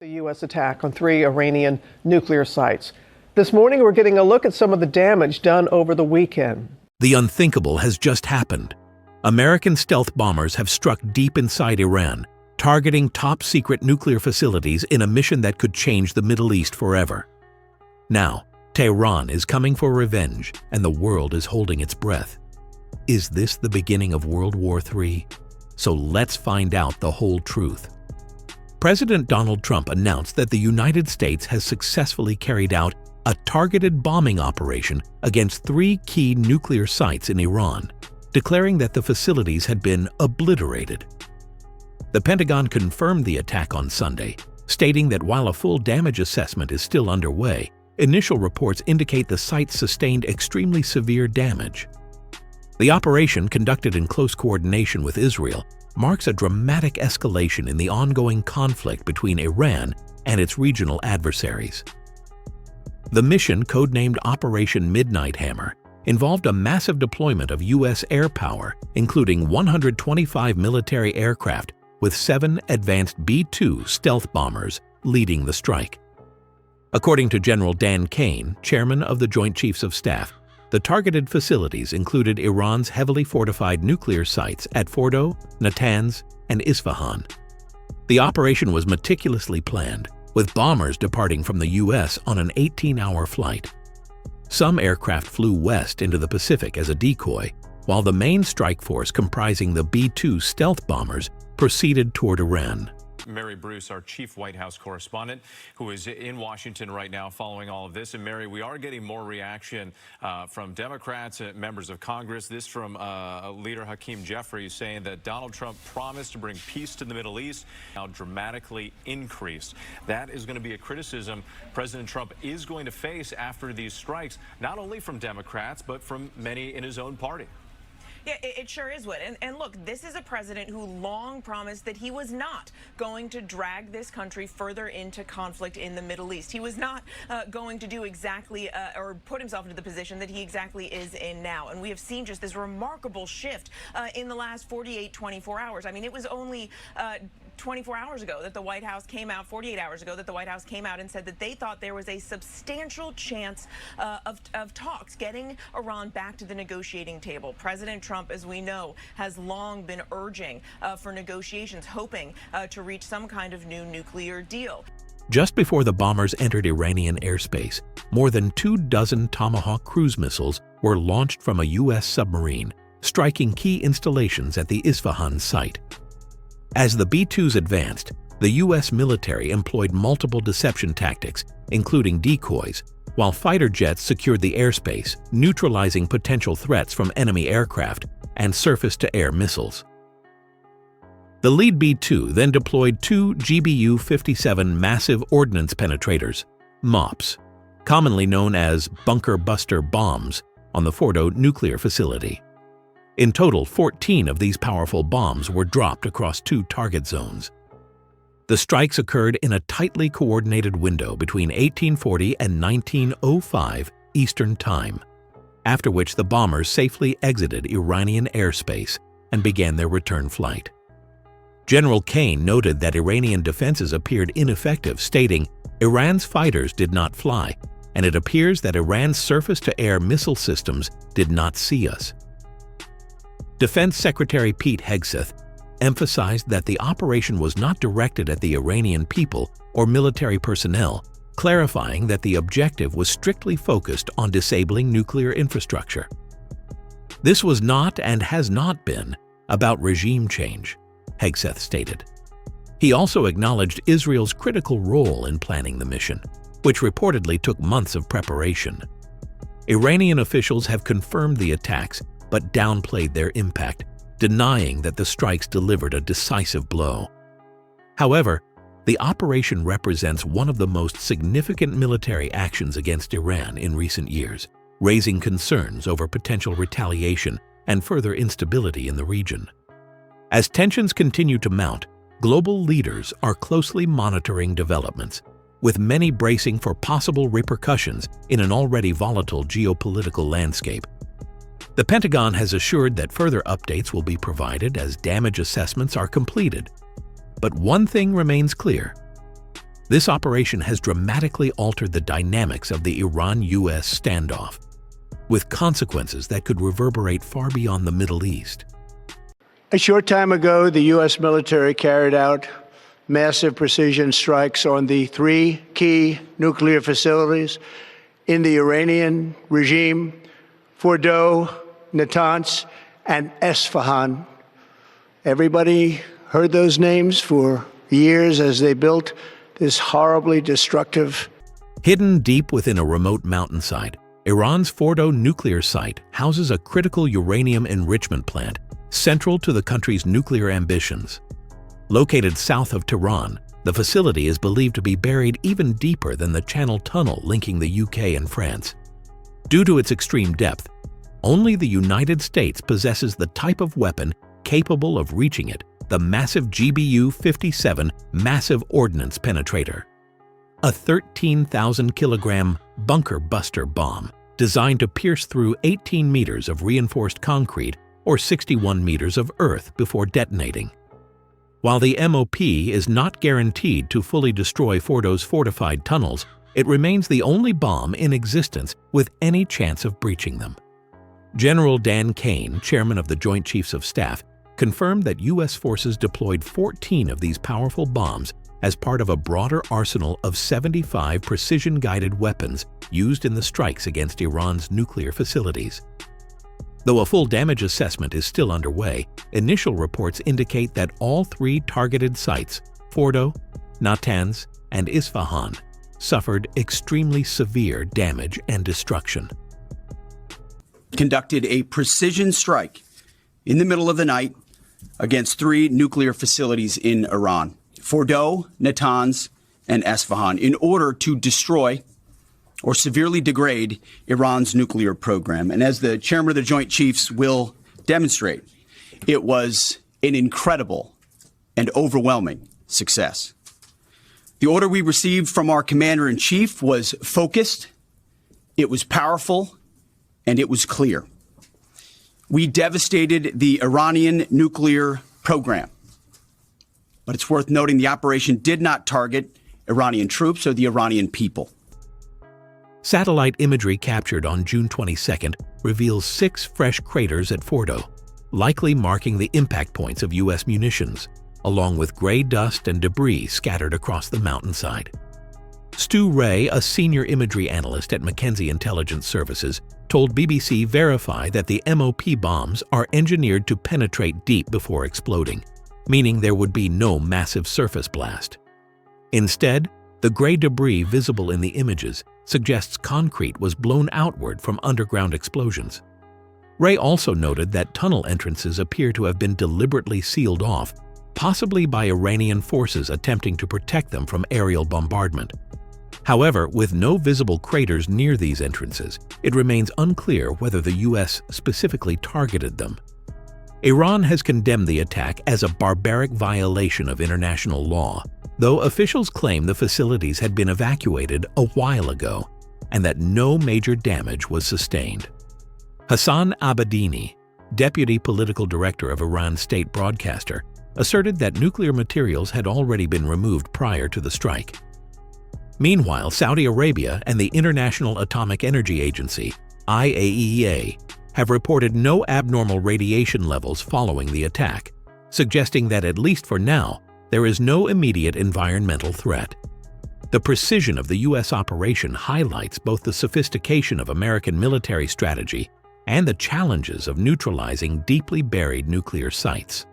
The U.S. attack on 3 Iranian nuclear sites. This morning, we're getting a look at some of the damage done over the weekend. The unthinkable has just happened. American stealth bombers have struck deep inside Iran, targeting top-secret nuclear facilities in a mission that could change the Middle East forever. Now, Tehran is coming for revenge, and the world is holding its breath. Is this the beginning of World War III? So let's find out the whole truth. President Donald Trump announced that the United States has successfully carried out a targeted bombing operation against 3 key nuclear sites in Iran, declaring that the facilities had been obliterated. The Pentagon confirmed the attack on Sunday, stating that while a full damage assessment is still underway, initial reports indicate the sites sustained extremely severe damage. The operation, conducted in close coordination with Israel, marks a dramatic escalation in the ongoing conflict between Iran and its regional adversaries. The mission, codenamed Operation Midnight Hammer, involved a massive deployment of U.S. air power, including 125 military aircraft with 7 advanced B-2 stealth bombers leading the strike. According to General Dan Kane, chairman of the Joint Chiefs of Staff, the targeted facilities included Iran's heavily fortified nuclear sites at Fordo, Natanz, and Isfahan. The operation was meticulously planned, with bombers departing from the U.S. on an 18-hour flight. Some aircraft flew west into the Pacific as a decoy, while the main strike force comprising the B-2 stealth bombers proceeded toward Iran. Mary Bruce, our chief White House correspondent, who is in Washington right now following all of this. And Mary, we are getting more reaction from Democrats and members of Congress. This from leader Hakeem Jeffries saying that Donald Trump promised to bring peace to the Middle East, now dramatically increased. That is going to be a criticism President Trump is going to face after these strikes, not only from Democrats, but from many in his own party. Yeah, it sure is, Wood. And look, this is a president who long promised that he was not going to drag this country further into conflict in the Middle East. He was not going to do exactly or put himself into the position that he exactly is in now. And we have seen just this remarkable shift in the last 24 hours. I mean, it was only 24 hours ago that the White House came out, 48 hours ago that the White House came out and said that they thought there was a substantial chance of talks getting Iran back to the negotiating table. President Trump, as we know, has long been urging for negotiations, hoping to reach some kind of new nuclear deal. Just before the bombers entered Iranian airspace, more than 24 Tomahawk cruise missiles were launched from a U.S. submarine, striking key installations at the Isfahan site. As the B-2s advanced, the U.S. military employed multiple deception tactics, including decoys, while fighter jets secured the airspace, neutralizing potential threats from enemy aircraft and surface-to-air missiles. The lead B-2 then deployed 2 GBU-57 massive ordnance penetrators, MOPs, commonly known as bunker buster bombs, on the Fordo nuclear facility. In total, 14 of these powerful bombs were dropped across 2 target zones. The strikes occurred in a tightly coordinated window between 1840 and 1905 Eastern Time, after which the bombers safely exited Iranian airspace and began their return flight. General Kane noted that Iranian defenses appeared ineffective, stating, "Iran's fighters did not fly, and it appears that Iran's surface-to-air missile systems did not see us." Defense Secretary Pete Hegseth emphasized that the operation was not directed at the Iranian people or military personnel, clarifying that the objective was strictly focused on disabling nuclear infrastructure. This was not and has not been about regime change, Hegseth stated. He also acknowledged Israel's critical role in planning the mission, which reportedly took months of preparation. Iranian officials have confirmed the attacks but downplayed their impact, denying that the strikes delivered a decisive blow. However, the operation represents one of the most significant military actions against Iran in recent years, raising concerns over potential retaliation and further instability in the region. As tensions continue to mount, global leaders are closely monitoring developments, with many bracing for possible repercussions in an already volatile geopolitical landscape. The Pentagon has assured that further updates will be provided as damage assessments are completed. But one thing remains clear: This operation has dramatically altered the dynamics of the Iran-US standoff, with consequences that could reverberate far beyond the Middle East. A short time ago, the U.S. military carried out massive precision strikes on the 3 key nuclear facilities in the Iranian regime: Fordow, Natanz, and Esfahan. Everybody heard those names for years as they built this horribly destructive. Hidden deep within a remote mountainside, Iran's Fordow nuclear site houses a critical uranium enrichment plant central to the country's nuclear ambitions. Located south of Tehran, the facility is believed to be buried even deeper than the Channel Tunnel linking the UK and France. Due to its extreme depth, only the United States possesses the type of weapon capable of reaching it, the massive GBU-57 massive ordnance penetrator. A 13,000-kilogram bunker buster bomb designed to pierce through 18 meters of reinforced concrete or 61 meters of earth before detonating. While the MOP is not guaranteed to fully destroy Fordow's fortified tunnels, it remains the only bomb in existence with any chance of breaching them. General Dan Kane, chairman of the Joint Chiefs of Staff, confirmed that U.S. forces deployed 14 of these powerful bombs as part of a broader arsenal of 75 precision-guided weapons used in the strikes against Iran's nuclear facilities. Though a full damage assessment is still underway, initial reports indicate that all 3 targeted sites, Fordow, Natanz, and Isfahan, suffered extremely severe damage and destruction. Conducted a precision strike in the middle of the night against 3 nuclear facilities in Iran, Fordow, Natanz, and Esfahan, in order to destroy or severely degrade Iran's nuclear program. And as the chairman of the Joint Chiefs will demonstrate, it was an incredible and overwhelming success. The order we received from our commander-in-chief was focused, it was powerful, and it was clear. We devastated the Iranian nuclear program. But it's worth noting the operation did not target Iranian troops or the Iranian people. Satellite imagery captured on June 22nd reveals 6 fresh craters at Fordow, likely marking the impact points of U.S. munitions, along with gray dust and debris scattered across the mountainside. Stu Ray, a senior imagery analyst at McKinsey Intelligence Services, told BBC Verify that the MOP bombs are engineered to penetrate deep before exploding, meaning there would be no massive surface blast. Instead, the gray debris visible in the images suggests concrete was blown outward from underground explosions. Ray also noted that tunnel entrances appear to have been deliberately sealed off, possibly by Iranian forces attempting to protect them from aerial bombardment. However, with no visible craters near these entrances, it remains unclear whether the U.S. specifically targeted them. Iran has condemned the attack as a barbaric violation of international law, though officials claim the facilities had been evacuated a while ago and that no major damage was sustained. Hassan Abedini, deputy political director of Iran's state broadcaster, asserted that nuclear materials had already been removed prior to the strike. Meanwhile, Saudi Arabia and the International Atomic Energy Agency, IAEA, have reported no abnormal radiation levels following the attack, suggesting that at least for now, there is no immediate environmental threat. The precision of the U.S. operation highlights both the sophistication of American military strategy and the challenges of neutralizing deeply buried nuclear sites.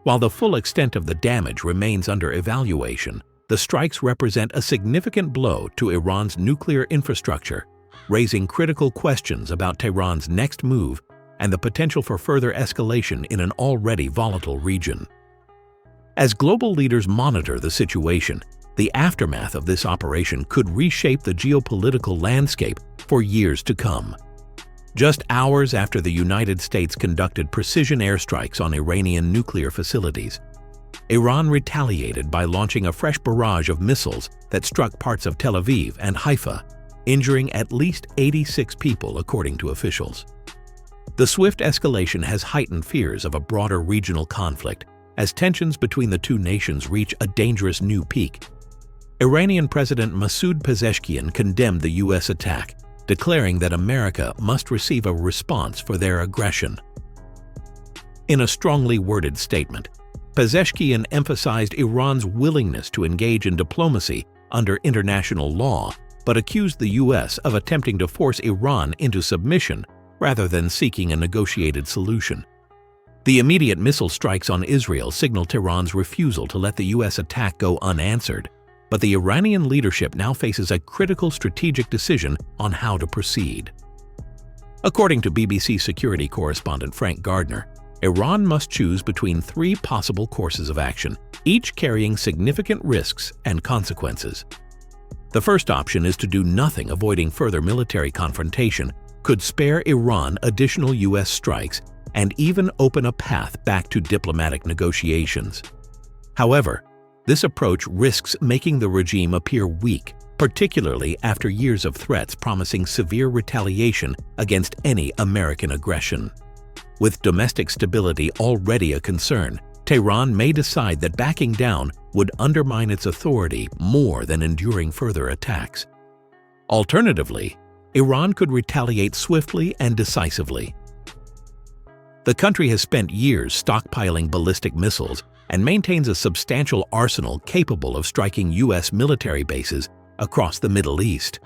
While the full extent of the damage remains under evaluation, the strikes represent a significant blow to Iran's nuclear infrastructure, raising critical questions about Tehran's next move and the potential for further escalation in an already volatile region. As global leaders monitor the situation, the aftermath of this operation could reshape the geopolitical landscape for years to come. Just hours after the United States conducted precision airstrikes on Iranian nuclear facilities, Iran retaliated by launching a fresh barrage of missiles that struck parts of Tel Aviv and Haifa, injuring at least 86 people, according to officials. The swift escalation has heightened fears of a broader regional conflict as tensions between the two nations reach a dangerous new peak. Iranian President Masoud Pezeshkian condemned the U.S. attack, declaring that America must receive a response for their aggression. In a strongly worded statement, Pezeshkian emphasized Iran's willingness to engage in diplomacy under international law, but accused the U.S. of attempting to force Iran into submission rather than seeking a negotiated solution. The immediate missile strikes on Israel signaled Tehran's refusal to let the U.S. attack go unanswered, but the Iranian leadership now faces a critical strategic decision on how to proceed. According to BBC security correspondent Frank Gardner, Iran must choose between three possible courses of action, each carrying significant risks and consequences. The first option is to do nothing, avoiding further military confrontation, could spare Iran additional U.S. strikes and even open a path back to diplomatic negotiations. However, this approach risks making the regime appear weak, particularly after years of threats promising severe retaliation against any American aggression. With domestic stability already a concern, Tehran may decide that backing down would undermine its authority more than enduring further attacks. Alternatively, Iran could retaliate swiftly and decisively. The country has spent years stockpiling ballistic missiles and maintains a substantial arsenal capable of striking U.S. military bases across the Middle East.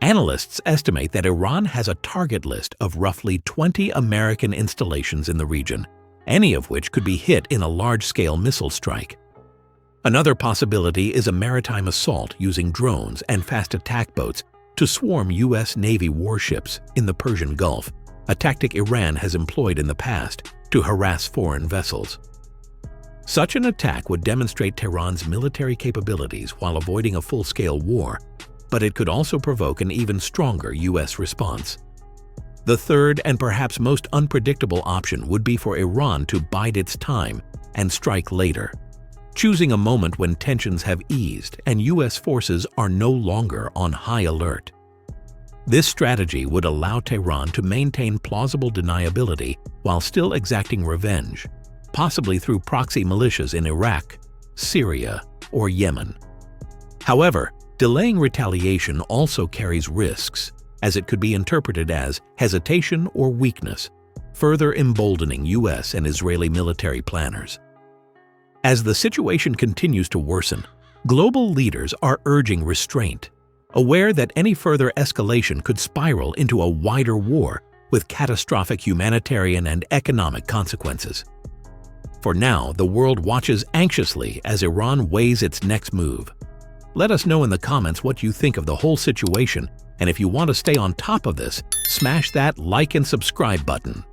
Analysts estimate that Iran has a target list of roughly 20 American installations in the region, any of which could be hit in a large-scale missile strike. Another possibility is a maritime assault using drones and fast attack boats to swarm U.S. Navy warships in the Persian Gulf, a tactic Iran has employed in the past to harass foreign vessels. Such an attack would demonstrate Tehran's military capabilities while avoiding a full-scale war, but it could also provoke an even stronger U.S. response. The third and perhaps most unpredictable option would be for Iran to bide its time and strike later, choosing a moment when tensions have eased and U.S. forces are no longer on high alert. This strategy would allow Tehran to maintain plausible deniability while still exacting revenge, possibly through proxy militias in Iraq, Syria, or Yemen. However, delaying retaliation also carries risks, as it could be interpreted as hesitation or weakness, further emboldening U.S. and Israeli military planners. As the situation continues to worsen, global leaders are urging restraint, aware that any further escalation could spiral into a wider war with catastrophic humanitarian and economic consequences. For now, the world watches anxiously as Iran weighs its next move. Let us know in the comments what you think of the whole situation, and if you want to stay on top of this, smash that like and subscribe button.